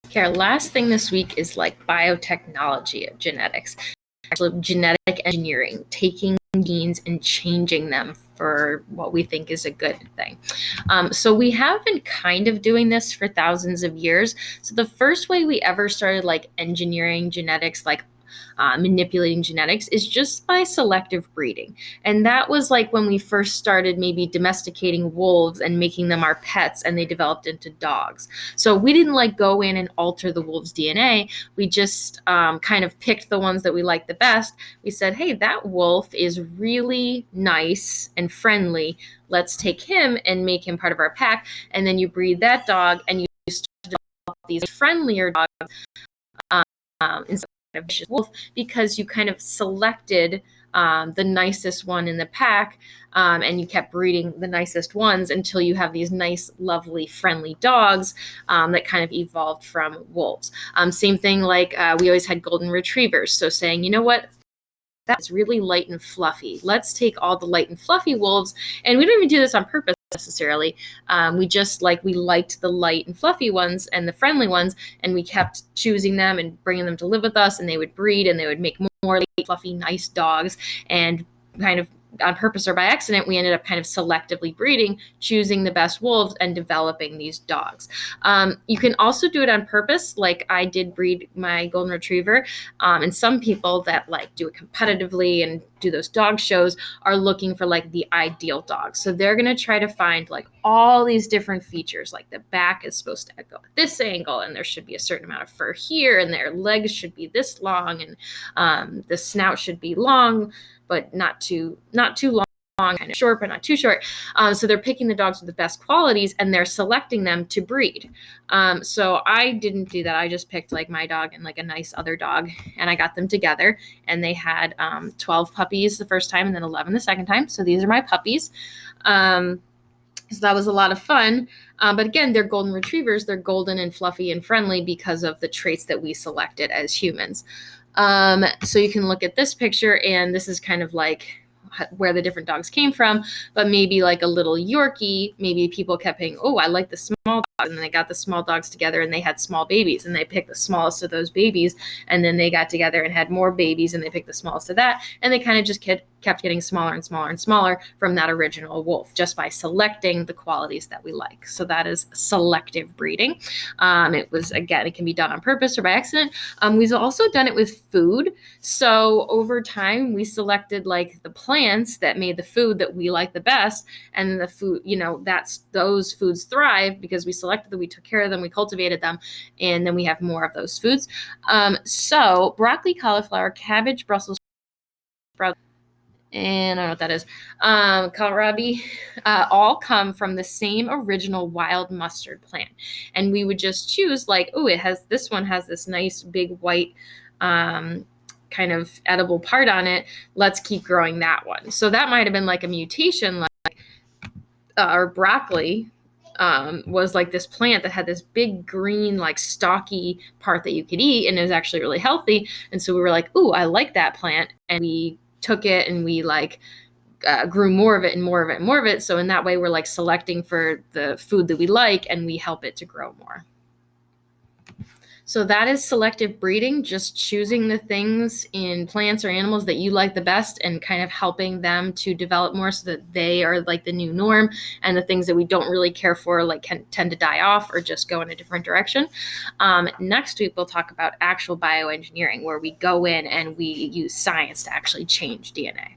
Okay, our last thing this week is like biotechnology of genetics, actually genetic engineering, taking genes and changing them for what we think is a good thing. So we have been kind of doing this for thousands of years. So the first way we ever started like engineering genetics, like manipulating genetics, is just by selective breeding. And that was like when we first started maybe domesticating wolves and making them our pets, and they developed into dogs. So we didn't like go in and alter the wolf's DNA. We just kind of picked the ones that we liked the best. We said, hey, that wolf is really nice and friendly. Let's take him and make him part of our pack. And then you breed that dog and you start to develop these friendlier dogs instead of vicious wolf, because you kind of selected the nicest one in the pack, and you kept breeding the nicest ones until you have these nice, lovely, friendly dogs that kind of evolved from wolves. Same thing, like we always had golden retrievers. So saying, you know what? That's really light and fluffy. Let's take all the light and fluffy wolves, and we don't even do this on purpose necessarily. We just we liked the light and fluffy ones and the friendly ones, and we kept choosing them and bringing them to live with us, and they would breed and they would make more light, fluffy, nice dogs. And kind of on purpose or by accident, we ended up kind of selectively breeding, choosing the best wolves and developing these dogs. You can also do it on purpose, like I did breed my golden retriever. And some people that like do it competitively and do those dog shows are looking for like the ideal dog. So they're going to try to find like all these different features, like the back is supposed to go at this angle, and there should be a certain amount of fur here, and their legs should be this long, and the snout should be long, but not too long, kind of short, but not too short. So they're picking the dogs with the best qualities, and they're selecting them to breed. So I didn't do that. I just picked like my dog and like a nice other dog, and I got them together, and they had 12 puppies the first time and then 11 the second time. So these are my puppies. So that was a lot of fun. But again, they're golden retrievers. They're golden and fluffy and friendly because of the traits that we selected as humans. So you can look at this picture, and this is kind of like where the different dogs came from, but maybe like a little Yorkie, maybe people kept saying, oh, I like the small dog. And then they got the small dogs together and they had small babies, and they picked the smallest of those babies. And then they got together and had more babies, and they picked the smallest of that. And they kind of just kept getting smaller and smaller and smaller from that original wolf, just by selecting the qualities that we like. So that is selective breeding. It can be done on purpose or by accident. We've also done it with food. So over time, we selected like the plants that made the food that we like the best. And the food, those foods thrive because we selected them, we took care of them, we cultivated them, and then we have more of those foods. So broccoli, cauliflower, cabbage, Brussels sprouts, and I don't know what that is, kohlrabi, all come from the same original wild mustard plant. And we would just choose like, oh, this one has this nice big white kind of edible part on it. Let's keep growing that one. So that might have been like a mutation, like our broccoli was like this plant that had this big green, like stocky part that you could eat, and it was actually really healthy. And so we were like, ooh, I like that plant. And we took it and we grew more of it and more of it and more of it. So in that way, we're like selecting for the food that we like, and we help it to grow more. So that is selective breeding, just choosing the things in plants or animals that you like the best and kind of helping them to develop more so that they are like the new norm, and the things that we don't really care for like can tend to die off or just go in a different direction. Next week, we'll talk about actual bioengineering, where we go in and we use science to actually change DNA.